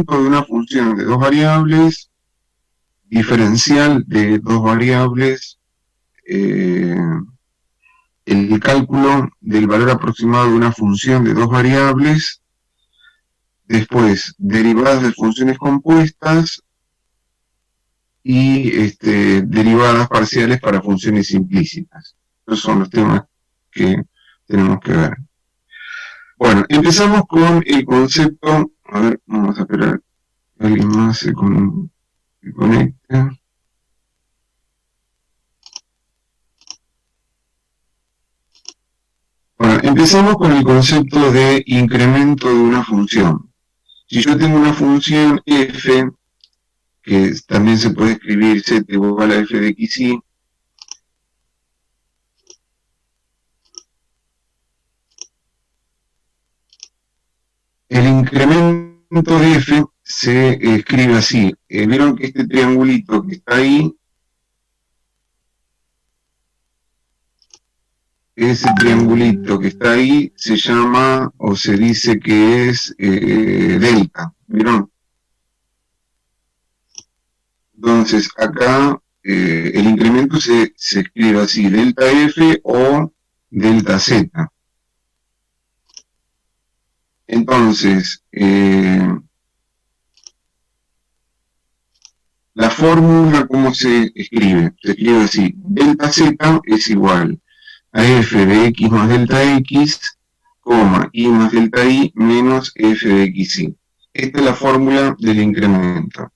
incremento de una función de dos variables, diferencial de dos variables, el cálculo del valor aproximado de una función de dos variables, después derivadas de funciones compuestas y derivadas parciales para funciones implícitas. Esos son los temas que tenemos que ver. Bueno, empezamos con el concepto. A ver, vamos a esperar que alguien más se conecte. Bueno, empezamos con el concepto de incremento de una función. Si yo tengo una función f, que también se puede escribir z igual a f de xy, el incremento de f se escribe así. Vieron que este triangulito que está ahí, ese triangulito que está ahí se llama, o se dice que es delta. ¿Vieron? Entonces, acá el incremento se escribe así, delta f o delta z. Entonces, la fórmula, ¿cómo se escribe? Se escribe así, delta z es igual a f de x más delta x, y más delta y menos f de xy. Esta es la fórmula del incremento.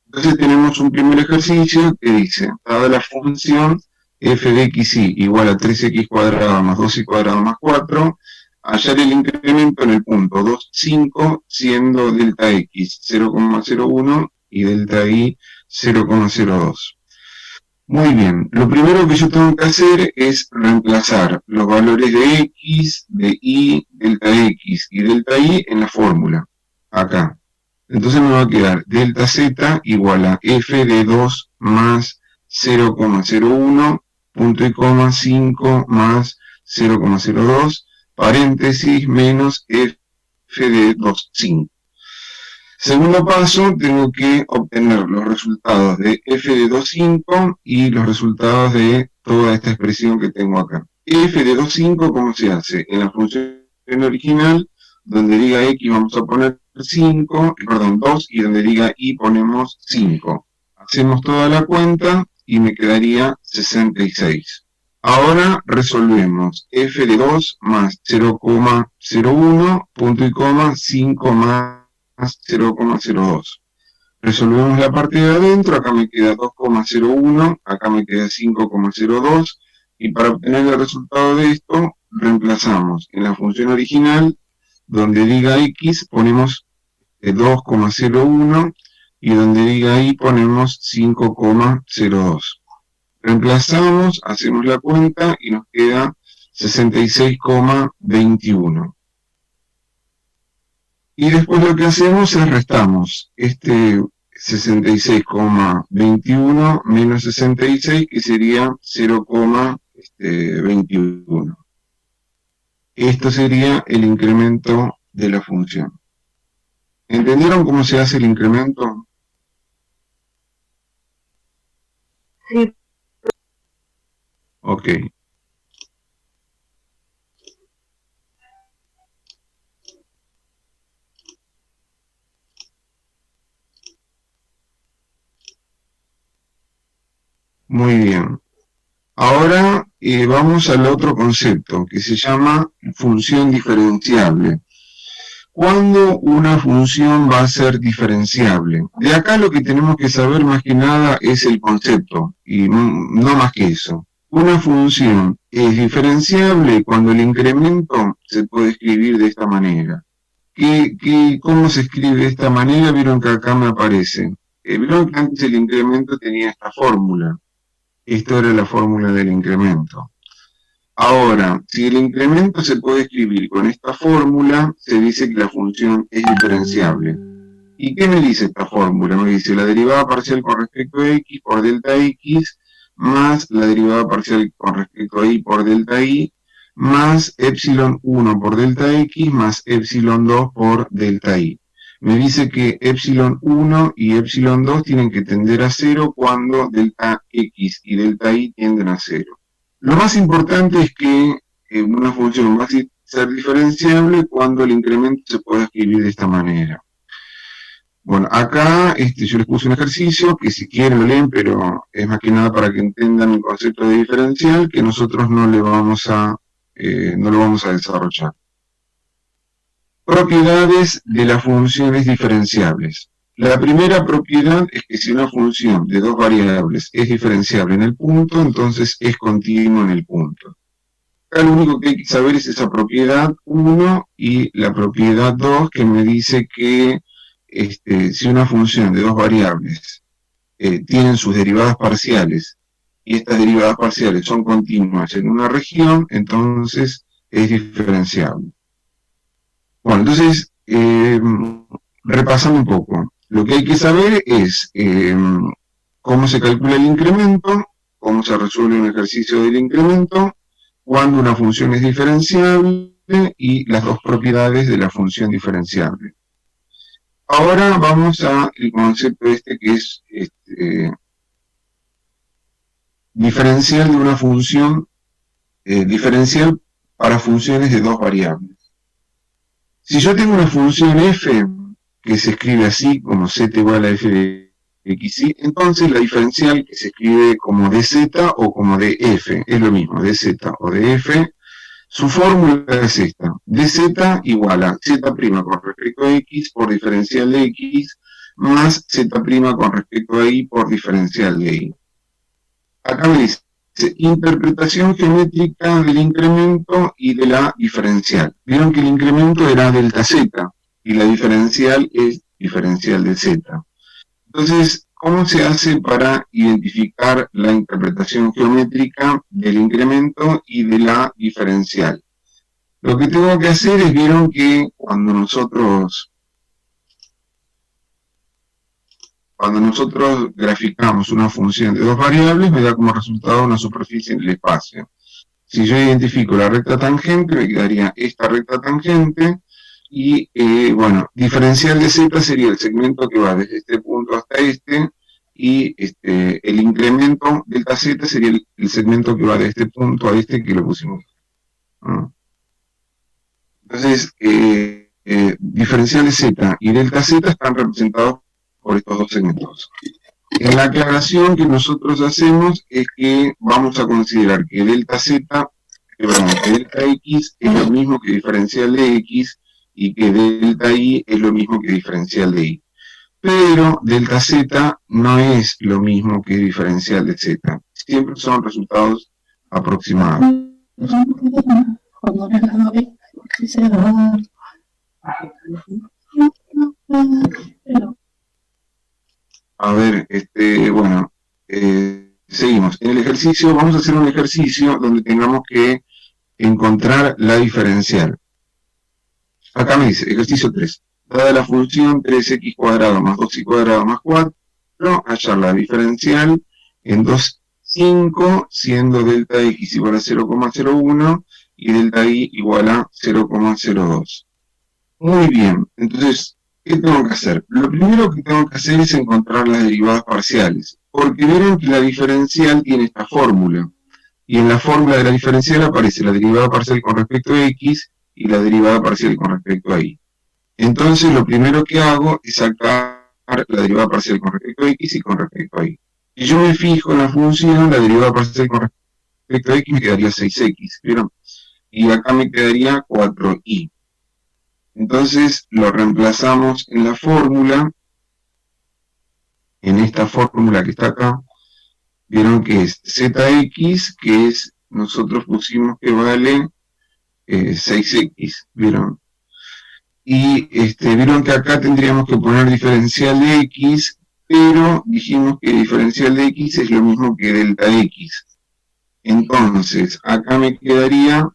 Entonces tenemos un primer ejercicio que dice, dada la función f de xy igual a 3x cuadrado más 2y cuadrado más 4, hallar el incremento en el punto 2, 5, siendo delta x 0,01 y delta y 0,02. Muy bien, lo primero que yo tengo que hacer es reemplazar los valores de x, de y, delta x y delta y en la fórmula, acá. Entonces me va a quedar delta z igual a f de 2 más 0,01, punto y coma 5 más 0,02, paréntesis menos f de 2, 5. Segundo paso, tengo que obtener los resultados de f de 2,5 y los resultados de toda esta expresión que tengo acá. F de 2,5, ¿cómo se hace? En la función original, donde diga x vamos a poner 2 y donde diga y ponemos 5. Hacemos toda la cuenta y me quedaría 66. Ahora resolvemos f de 2 más 0,01, punto y coma, 5 más 0,02. Resolvemos la parte de adentro, acá me queda 2,01, acá me queda 5,02, y para obtener el resultado de esto, reemplazamos en la función original, donde diga x, ponemos 2,01, y donde diga y ponemos 5,02. Reemplazamos, hacemos la cuenta, y nos queda 66,21. Y después lo que hacemos es restamos este 66,21 menos 66, que sería 0,21. Esto sería el incremento de la función. ¿Entendieron cómo se hace el incremento? Sí. Ok. Muy bien. Ahora vamos al otro concepto que se llama función diferenciable. ¿Cuándo una función va a ser diferenciable? De acá lo que tenemos que saber más que nada es el concepto, y no más que eso. Una función es diferenciable cuando el incremento se puede escribir de esta manera. ¿Cómo se escribe de esta manera? Vieron que acá me aparece. Vieron que antes el incremento tenía esta fórmula. Esto era la fórmula del incremento. Ahora, si el incremento se puede escribir con esta fórmula, se dice que la función es diferenciable. ¿Y qué me dice esta fórmula? Me dice la derivada parcial con respecto a x por delta x más la derivada parcial con respecto a y por delta y más epsilon 1 por delta x más epsilon 2 por delta y. me dice que epsilon 1 y epsilon 2 tienen que tender a 0 cuando delta x y delta y tienden a 0. Lo más importante es que una función va a ser diferenciable cuando el incremento se pueda escribir de esta manera. Bueno, acá yo les puse un ejercicio que si quieren lo leen, pero es más que nada para que entiendan el concepto de diferencial, que nosotros no lo vamos a desarrollar. Propiedades de las funciones diferenciables. La primera propiedad es que si una función de dos variables es diferenciable en el punto, entonces es continua en el punto. Acá lo único que hay que saber es esa propiedad 1 y la propiedad 2 que me dice que si una función de dos variables tienen sus derivadas parciales y estas derivadas parciales son continuas en una región, entonces es diferenciable. Bueno, entonces, repasando un poco, lo que hay que saber es cómo se calcula el incremento, cómo se resuelve un ejercicio del incremento, cuando una función es diferenciable y las dos propiedades de la función diferenciable. Ahora vamos al concepto que es diferencial de una función, diferencial para funciones de dos variables. Si yo tengo una función f que se escribe así, como z igual a f de xy, entonces la diferencial que se escribe como dz o como df, es lo mismo, dz o df, su fórmula es esta, dz igual a z' con respecto a x por diferencial de x, más z' con respecto a y por diferencial de y. Acá me dice, interpretación geométrica del incremento y de la diferencial. Vieron que el incremento era delta z y la diferencial es diferencial de z. Entonces, ¿cómo se hace para identificar la interpretación geométrica del incremento y de la diferencial? Lo que tengo que hacer es, vieron que cuando nosotros graficamos una función de dos variables, me da como resultado una superficie en el espacio. Si yo identifico la recta tangente, me quedaría esta recta tangente, y bueno, diferencial de z sería el segmento que va desde este punto hasta este, y el incremento delta z sería el segmento que va de este punto a este, que lo pusimos. Entonces, diferencial de z y delta z están representados por estos dos segmentos. En la aclaración que nosotros hacemos es que vamos a considerar que delta z, que delta x es lo mismo que diferencial de x y que delta y es lo mismo que diferencial de y. Pero delta z no es lo mismo que diferencial de z. Siempre son resultados aproximados. A ver, bueno, seguimos. En el ejercicio, vamos a hacer un ejercicio donde tengamos que encontrar la diferencial. Acá me dice, ejercicio 3. Dada la función 3x cuadrado más 2y cuadrado más 4, hallar la diferencial en 2,5, siendo delta x igual a 0,01 y delta y igual a 0,02. Muy bien, entonces, ¿qué tengo que hacer? Lo primero que tengo que hacer es encontrar las derivadas parciales, porque vieron que la diferencial tiene esta fórmula, y en la fórmula de la diferencial aparece la derivada parcial con respecto a x y la derivada parcial con respecto a y. Entonces, lo primero que hago es sacar la derivada parcial con respecto a x y con respecto a y. Si yo me fijo en la función, la derivada parcial con respecto a x me quedaría 6x, ¿vieron? Y acá me quedaría 4y. Entonces lo reemplazamos en la fórmula, en esta fórmula que está acá. Vieron que es zx, que es, nosotros pusimos que vale 6x, ¿vieron? Y vieron que acá tendríamos que poner diferencial de x, pero dijimos que diferencial de x es lo mismo que delta x. Entonces, acá me quedaría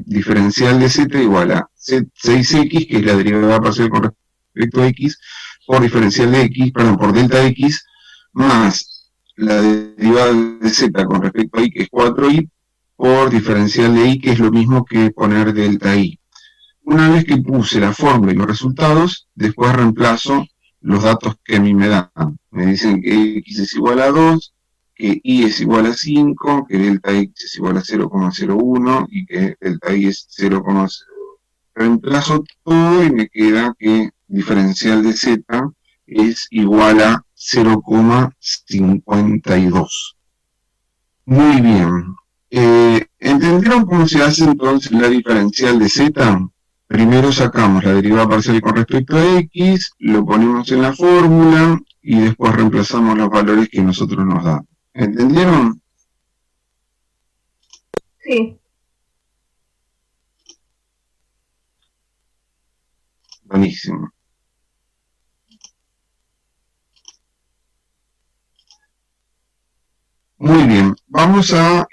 diferencial de z igual a 6x, que es la derivada parcial con respecto a x, por diferencial de x, perdón, por delta x, más la derivada de z con respecto a y, que es 4y, por diferencial de y, que es lo mismo que poner delta y. Una vez que puse la fórmula y los resultados, después reemplazo los datos que a mí me dan. Me dicen que x es igual a 2, que y es igual a 5, que delta x es igual a 0,01 y que delta y es 0,0. Reemplazo todo y me queda que diferencial de z es igual a 0,52. Muy bien. ¿Entendieron cómo se hace entonces la diferencial de z? Primero sacamos la derivada parcial con respecto a x, lo ponemos en la fórmula y después reemplazamos los valores que nosotros nos dan. ¿Entendieron? Sí. Buenísimo. Muy bien, vamos a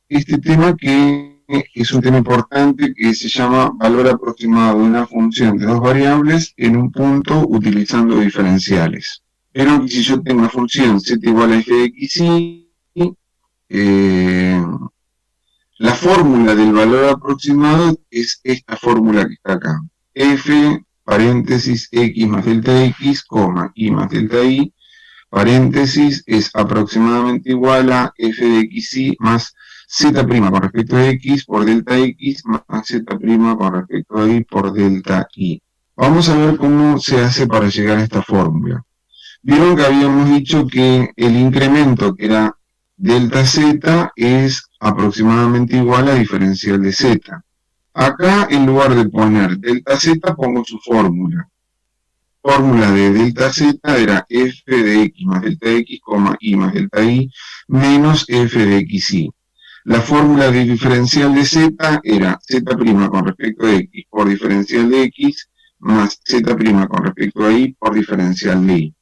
este tema que es un tema importante que se llama valor aproximado de una función de dos variables en un punto utilizando diferenciales. Pero si yo tengo una función z igual a f de x y, la fórmula del valor aproximado es esta fórmula que está acá. F, paréntesis, x más delta x, y más delta y, paréntesis, es aproximadamente igual a f de xy más z' con respecto a x por delta x más z' con respecto a y por delta y. Vamos a ver cómo se hace para llegar a esta fórmula. Vieron que habíamos dicho que el incremento que era delta z es aproximadamente igual a diferencial de z. Acá, en lugar de poner delta z, pongo su fórmula. Fórmula de delta z era f de x más delta x, y más delta y, menos f de xy. La fórmula de diferencial de z era z' con respecto a x por diferencial de x, más z' con respecto a y por diferencial de y.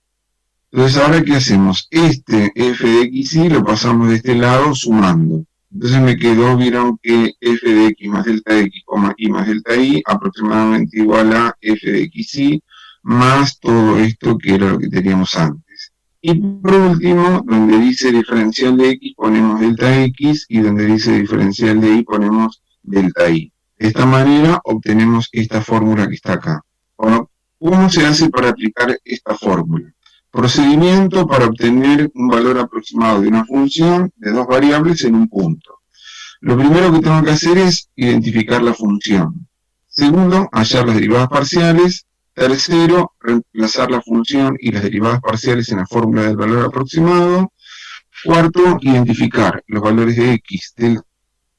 Entonces, ¿ahora qué hacemos? Este f de xy lo pasamos de este lado sumando. Entonces me quedó, vieron que f de x más delta x, y más delta y, aproximadamente igual a f de xy, más todo esto que era lo que teníamos antes. Y por último, donde dice diferencial de x ponemos delta x y donde dice diferencial de y ponemos delta y. De esta manera obtenemos esta fórmula que está acá. Bueno, ¿cómo se hace para aplicar esta fórmula? Procedimiento para obtener un valor aproximado de una función de dos variables en un punto. Lo primero que tengo que hacer es identificar la función. Segundo, hallar las derivadas parciales. Tercero, reemplazar la función y las derivadas parciales en la fórmula del valor aproximado. Cuarto, identificar los valores de x, delta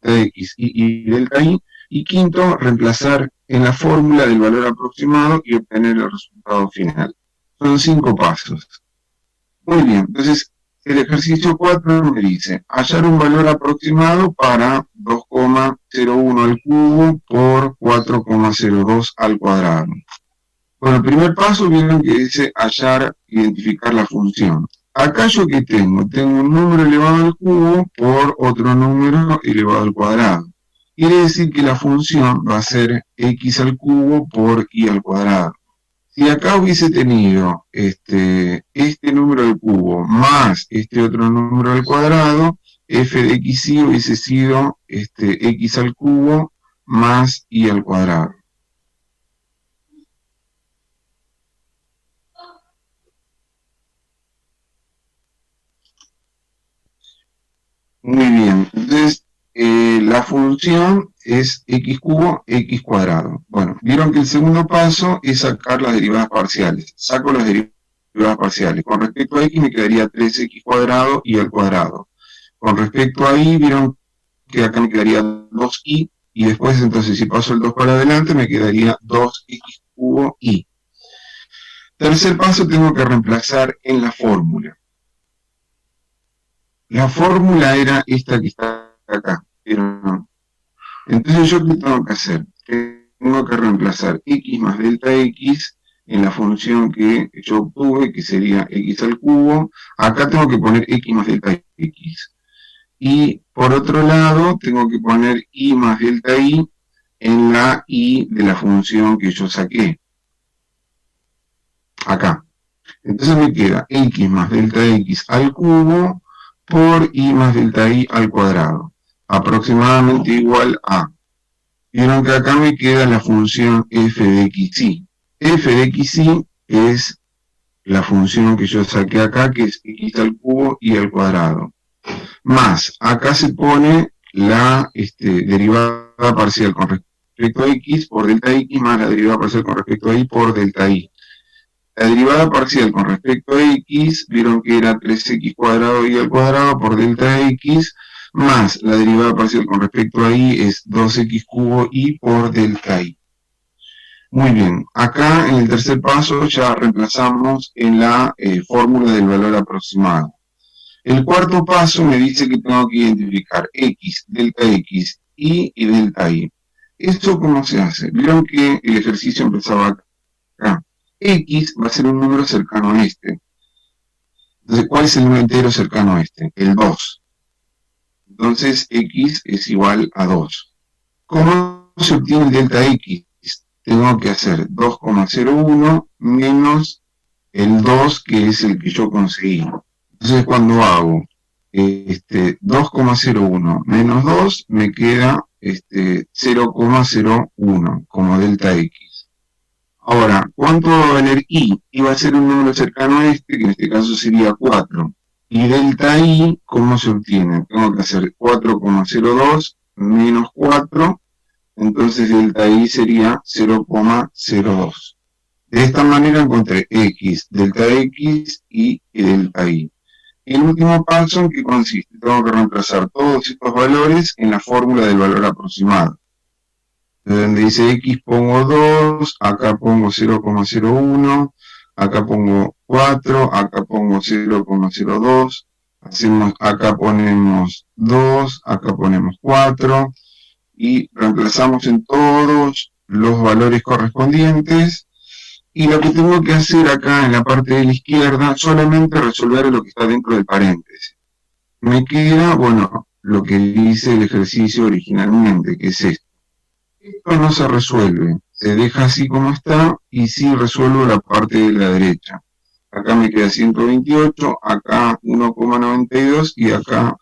x y delta y. Y quinto, reemplazar en la fórmula del valor aproximado y obtener el resultado final. Son 5 pasos. Muy bien, entonces el ejercicio 4 me dice hallar un valor aproximado para 2,01 al cubo por 4,02 al cuadrado. Bueno, el primer paso vieron que dice hallar, identificar la función. Acá yo que tengo un número elevado al cubo por otro número elevado al cuadrado. Quiere decir que la función va a ser x al cubo por y al cuadrado. Si acá hubiese tenido este número al cubo más este otro número al cuadrado, f de xy hubiese sido x al cubo más y al cuadrado. Muy bien, entonces la función es x cubo, x cuadrado. Bueno, vieron que el segundo paso es sacar las derivadas parciales. Saco las derivadas parciales. Con respecto a x me quedaría 3x cuadrado y al cuadrado. Con respecto a y, vieron que acá me quedaría 2y, y después entonces si paso el 2 para adelante me quedaría 2x cubo y. Tercer paso, tengo que reemplazar en la fórmula. La fórmula era esta que está acá, pero no. Entonces, ¿yo qué tengo que hacer? Tengo que reemplazar x más delta x en la función que yo obtuve, que sería x al cubo. Acá tengo que poner x más delta x. Y por otro lado, tengo que poner y más delta y en la y de la función que yo saqué. Acá. Entonces me queda x más delta x al cubo por y más delta y al cuadrado, aproximadamente igual a Vieron que acá me queda la función f de xy. F de xy es la función que yo saqué acá, que es x al cubo y al cuadrado. Más, acá se pone la derivada parcial con respecto a x por delta x más la derivada parcial con respecto a y por delta y. La derivada parcial con respecto a x, vieron que era 3x cuadrado y al cuadrado por delta x, más la derivada parcial con respecto a y es 2x cubo y por delta y. Muy bien, acá en el tercer paso ya reemplazamos en la fórmula del valor aproximado. El cuarto paso me dice que tengo que identificar x, delta x, y delta y. ¿Esto cómo se hace? Vieron que el ejercicio empezaba acá. X va a ser un número cercano a este. Entonces, ¿cuál es el número entero cercano a este? El 2. Entonces, x es igual a 2. ¿Cómo se obtiene el delta x? Tengo que hacer 2,01 menos el 2, que es el que yo conseguí. Entonces, cuando hago 2,01 menos 2, me queda 0,01 como delta x. Ahora, ¿cuánto va a valer y? Y va a ser un número cercano a este, que en este caso sería 4. Y delta y, ¿cómo se obtiene? Tengo que hacer 4,02 menos 4, entonces delta y sería 0,02. De esta manera encontré x, delta x y delta y. El último paso, ¿en qué consiste? Tengo que reemplazar todos estos valores en la fórmula del valor aproximado. Donde dice x pongo 2, acá pongo 0,01, acá pongo 4, acá pongo 0,02, acá ponemos 2, acá ponemos 4, y reemplazamos en todos los valores correspondientes. Y lo que tengo que hacer acá en la parte de la izquierda, solamente resolver lo que está dentro del paréntesis. Me queda, bueno, lo que dice el ejercicio originalmente, que es esto. Esto no se resuelve, se deja así como está y sí resuelvo la parte de la derecha. Acá me queda 128, acá 1,92 y acá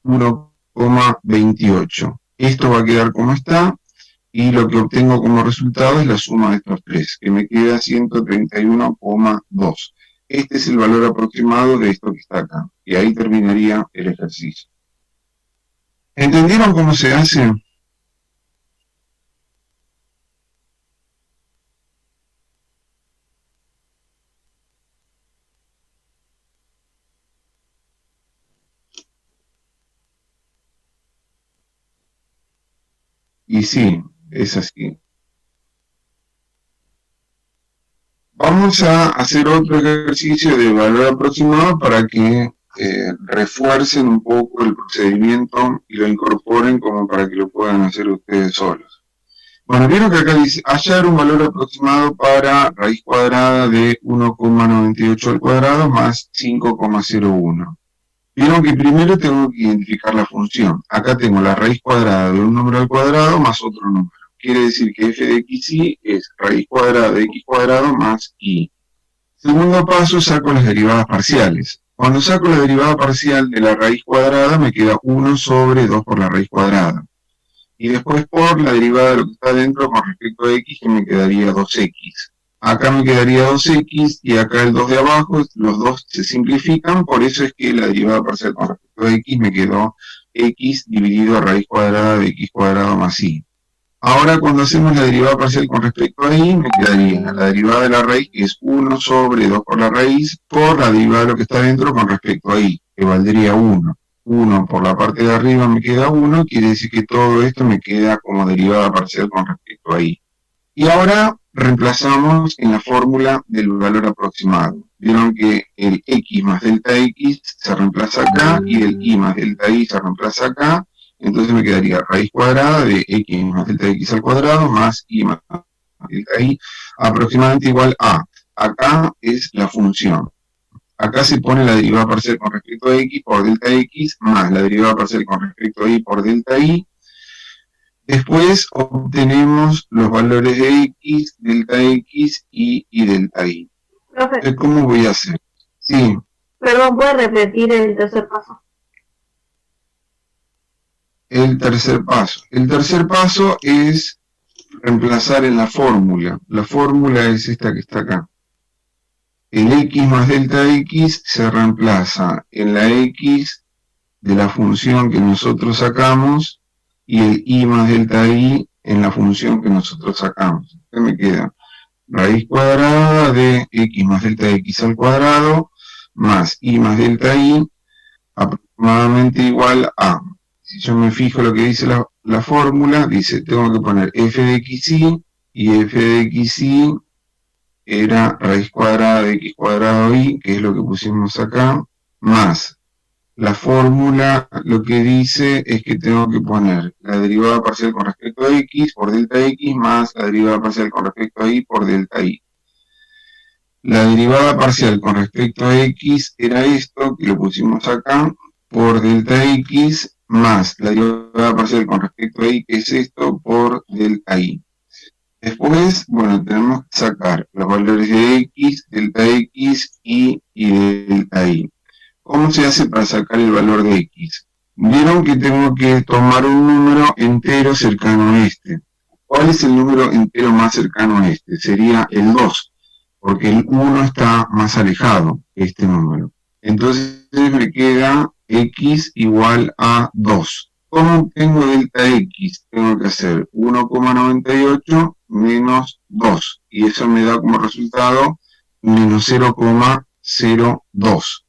1,28. Esto va a quedar como está y lo que obtengo como resultado es la suma de estos tres, que me queda 131,2. Este es el valor aproximado de esto que está acá. Y ahí terminaría el ejercicio. ¿Entendieron cómo se hace? Y sí, es así. Vamos a hacer otro ejercicio de valor aproximado para que refuercen un poco el procedimiento y lo incorporen como para que lo puedan hacer ustedes solos. Bueno, vieron que acá dice hallar un valor aproximado para raíz cuadrada de 1,98 al cuadrado más 5,01. Vieron que primero tengo que identificar la función. Acá tengo la raíz cuadrada de un número al cuadrado más otro número. Quiere decir que f de xy es raíz cuadrada de x cuadrado más y. Segundo paso, saco las derivadas parciales. Cuando saco la derivada parcial de la raíz cuadrada, me queda 1 sobre 2 por la raíz cuadrada. Y después por la derivada de lo que está dentro con respecto a x, que me quedaría 2x. Acá me quedaría 2x y acá el 2 de abajo, los dos se simplifican, por eso es que la derivada parcial con respecto a x me quedó x dividido a raíz cuadrada de x cuadrado más y. Ahora cuando hacemos la derivada parcial con respecto a y, me quedaría la derivada de la raíz, que es 1 sobre 2 por la raíz, por la derivada de lo que está dentro con respecto a y, que valdría 1. 1 por la parte de arriba me queda 1, quiere decir que todo esto me queda como derivada parcial con respecto a y. Y ahora reemplazamos en la fórmula del valor aproximado. Vieron que el x más delta x se reemplaza acá y el y más delta y se reemplaza acá. Entonces me quedaría raíz cuadrada de x más delta x al cuadrado más y más delta y aproximadamente igual a. Acá es la función. Acá se pone la derivada parcial con respecto a x por delta x más la derivada parcial con respecto a y por delta y. Después obtenemos los valores de x, delta x y delta y. Profe, ¿Cómo voy a hacer? Sí, perdón, ¿puede repetir el tercer paso? el tercer paso. El tercer paso es reemplazar en la fórmula. La fórmula es esta que está acá. El x más delta x se reemplaza en la x de la función que nosotros sacamos y el y más delta y en la función que nosotros sacamos. Entonces me queda raíz cuadrada de x más delta x al cuadrado más y más delta y aproximadamente igual a, si yo me fijo lo que dice la fórmula, dice tengo que poner f de xy y f de xy era raíz cuadrada de x cuadrado y, que es lo que pusimos acá, más la fórmula lo que dice es que tengo que poner la derivada parcial con respecto a x por delta x más la derivada parcial con respecto a y por delta y. La derivada parcial con respecto a x era esto, que lo pusimos acá, por delta x más la derivada parcial con respecto a y, que es esto, por delta y. Después, bueno, tenemos que sacar los valores de x, delta x y delta y. ¿Cómo se hace para sacar el valor de x? Vieron que tengo que tomar un número entero cercano a este. ¿Cuál es el número entero más cercano a este? Sería el 2, porque el 1 está más alejado que este número. Entonces me queda x igual a 2. ¿Cómo obtengo delta x? Tengo que hacer 1,98 menos 2, y eso me da como resultado menos 0,02.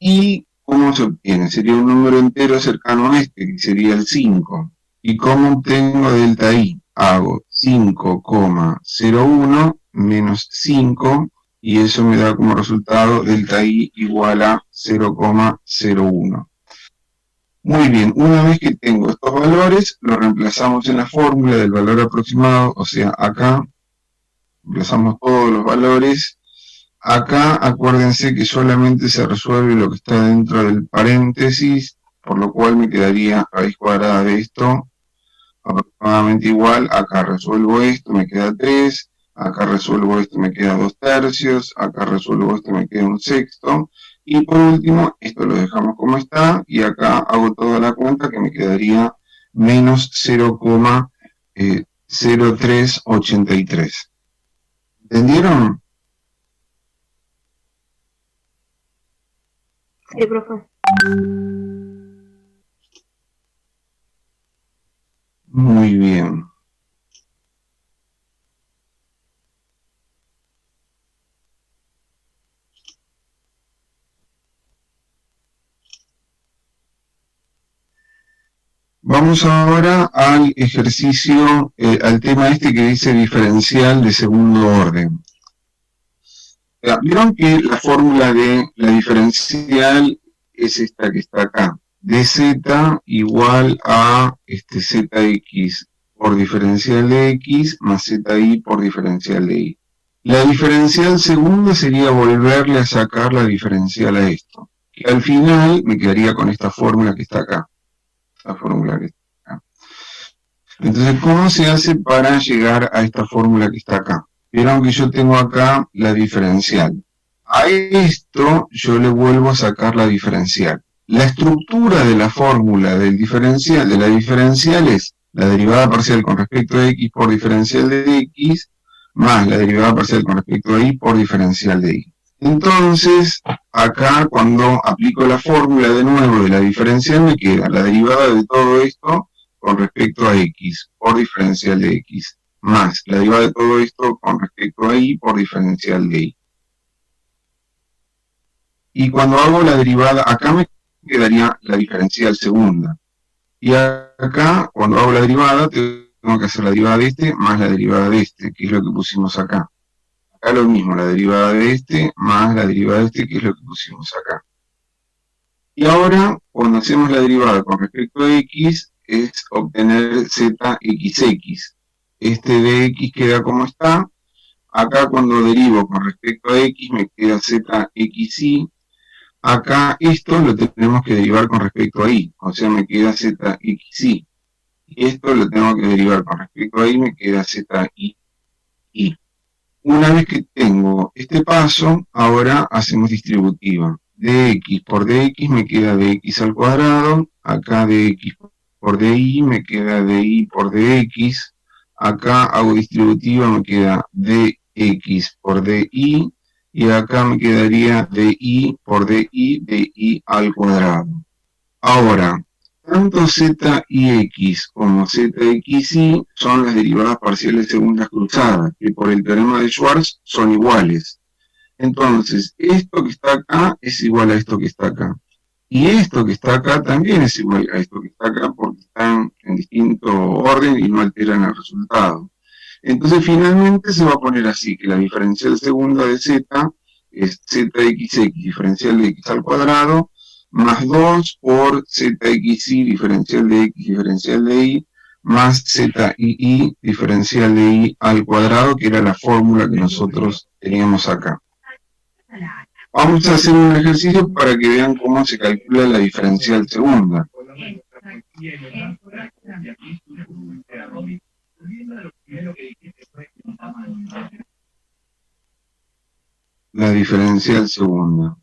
¿Y cómo se obtiene? Sería un número entero cercano a este, que sería el 5. ¿Y cómo obtengo delta y? Hago 5,01 menos 5, y eso me da como resultado delta y igual a 0,01. Muy bien, una vez que tengo estos valores, los reemplazamos en la fórmula del valor aproximado, o sea, acá reemplazamos todos los valores. Acá acuérdense que solamente se resuelve lo que está dentro del paréntesis, por lo cual me quedaría raíz cuadrada de esto aproximadamente igual. Acá resuelvo esto, me queda 3, acá resuelvo esto, me queda 2/3, acá resuelvo esto, me queda 1/6, y por último, esto lo dejamos como está, y acá hago toda la cuenta que me quedaría menos 0,0383. ¿Entendieron? Sí, profe. Muy bien. Vamos ahora al ejercicio, al tema este que dice diferencial de segundo orden. Vieron que la fórmula de la diferencial es esta que está acá. dz igual a zx por diferencial de x más zi por diferencial de y. La diferencial segunda sería volverle a sacar la diferencial a esto, que al final me quedaría con esta fórmula que está acá. La fórmula que está acá. Entonces, ¿cómo se hace para llegar a esta fórmula que está acá? Vieron que yo tengo acá la diferencial. A esto yo le vuelvo a sacar la diferencial. La estructura de la fórmula del diferencial, de la diferencial, es la derivada parcial con respecto a x por diferencial de x más la derivada parcial con respecto a y por diferencial de y. Entonces, acá cuando aplico la fórmula de nuevo de la diferencial, me queda la derivada de todo esto con respecto a x por diferencial de x, más la derivada de todo esto con respecto a y por diferencial de y. Y cuando hago la derivada, acá me quedaría la diferencial segunda. Y acá, cuando hago la derivada, tengo que hacer la derivada de este más la derivada de este, que es lo que pusimos acá. Acá lo mismo, la derivada de este más la derivada de este, que es lo que pusimos acá. Y ahora, cuando hacemos la derivada con respecto a x, es obtener zxx. Este de x queda como está. Acá cuando derivo con respecto a x, me queda zxy. Acá esto lo tenemos que derivar con respecto a y, o sea, me queda zxy. Y esto lo tengo que derivar con respecto a y, me queda zi. Una vez que tengo este paso, ahora hacemos distributiva. Dx por dx me queda dx al cuadrado, acá dx por DI, me queda DI por DX. Acá hago distributiva, me queda DX por DI. Y acá me quedaría DI por DI al cuadrado. Ahora, tanto ZIX como ZXY son las derivadas parciales segundas cruzadas, que por el teorema de Schwarz son iguales. Entonces, esto que está acá es igual a esto que está acá. Y esto que está acá también es igual a esto que está acá porque están en distinto orden y no alteran el resultado. Entonces, finalmente se va a poner así, que la diferencial segunda de Z es ZXX diferencial de X al cuadrado, más 2 por ZXY diferencial de X diferencial de Y, más ZII diferencial de Y al cuadrado, que era la fórmula que nosotros teníamos acá. Vamos a hacer un ejercicio para que vean cómo se calcula la diferencial segunda. La diferencial segunda.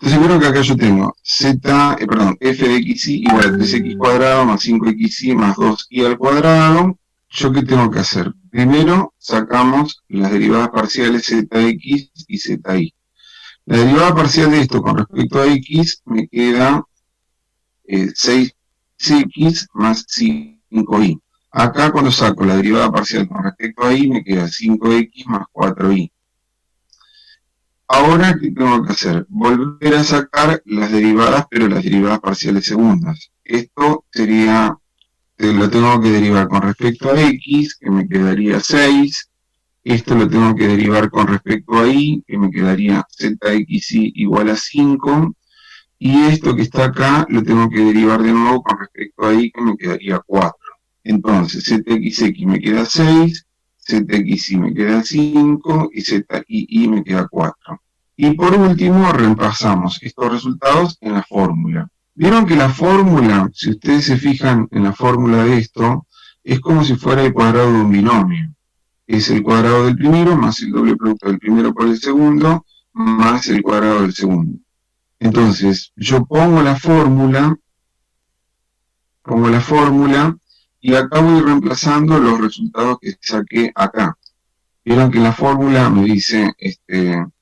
Entonces creo que acá yo tengo f de xy igual a 3x cuadrado más 5xy más 2y al cuadrado. ¿Yo qué tengo que hacer? Primero sacamos las derivadas parciales zx y zi. La derivada parcial de esto con respecto a x me queda 6x más 5y. Acá cuando saco la derivada parcial con respecto a y me queda 5x más 4y. Ahora, ¿qué tengo que hacer? Volver a sacar las derivadas, pero las derivadas parciales segundas. Esto sería, lo tengo que derivar con respecto a x, que me quedaría 6. Esto lo tengo que derivar con respecto a y, que me quedaría zxy igual a 5. Y esto que está acá lo tengo que derivar de nuevo con respecto a y, que me quedaría 4. Entonces, zxx me queda 6, zxy me queda 5 y zii me queda 4. Y por último, reemplazamos estos resultados en la fórmula. Vieron que la fórmula, si ustedes se fijan en la fórmula de esto, es como si fuera el cuadrado de un binomio. Es el cuadrado del primero más el doble producto del primero por el segundo más el cuadrado del segundo. Entonces, yo pongo la fórmula y acá voy reemplazando los resultados que saqué acá. Vieron que en la fórmula me dice, en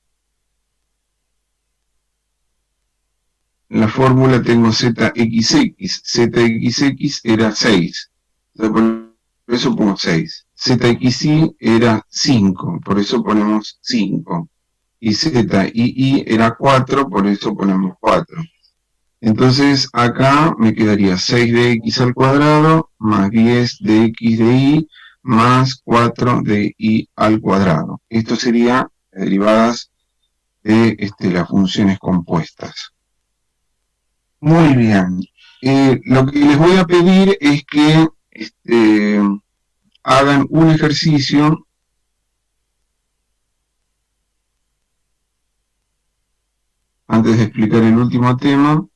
la fórmula tengo zxx, zxx era 6, entonces por eso pongo 6. Zxy era 5, por eso ponemos 5. Y zii era 4, por eso ponemos 4. Entonces acá me quedaría 6 de x al cuadrado más 10 de x de y más 4 de y al cuadrado. Esto sería las derivadas de las funciones compuestas. Muy bien. Lo que les voy a pedir es que hagan un ejercicio antes de explicar el último tema.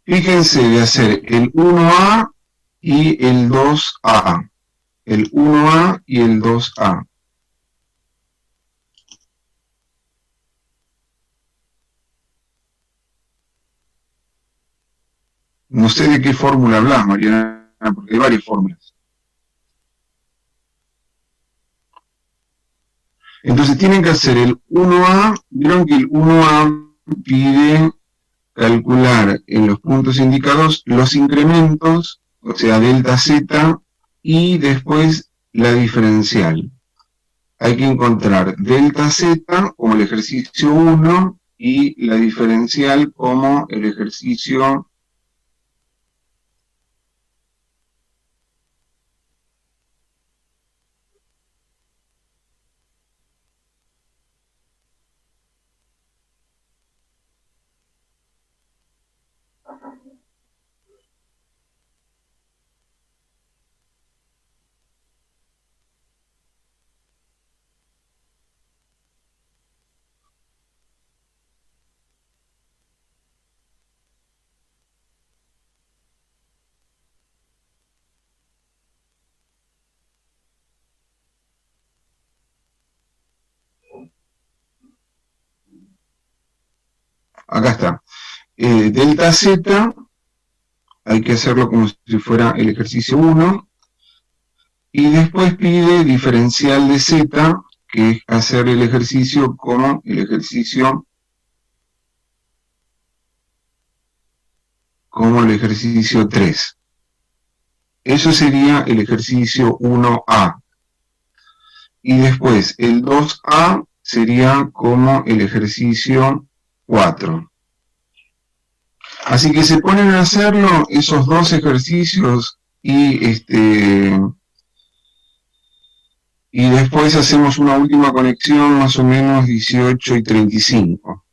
Fíjense de hacer el 1A y el 2A. El 1A y el 2A. No sé de qué fórmula hablas, Mariana, porque hay varias fórmulas. Entonces tienen que hacer el 1A, vieron que el 1A pide calcular en los puntos indicados los incrementos, o sea, delta Z, y después la diferencial. Hay que encontrar delta Z como el ejercicio 1 y la diferencial como el ejercicio Acá está. Delta Z, hay que hacerlo como si fuera el ejercicio 1, y después pide diferencial de Z, que es hacer el ejercicio como el ejercicio 3. Eso sería el ejercicio 1A. Y después el 2A sería como el ejercicio 4. Así que se ponen a hacerlo esos dos ejercicios y después hacemos una última conexión más o menos 18 y 35.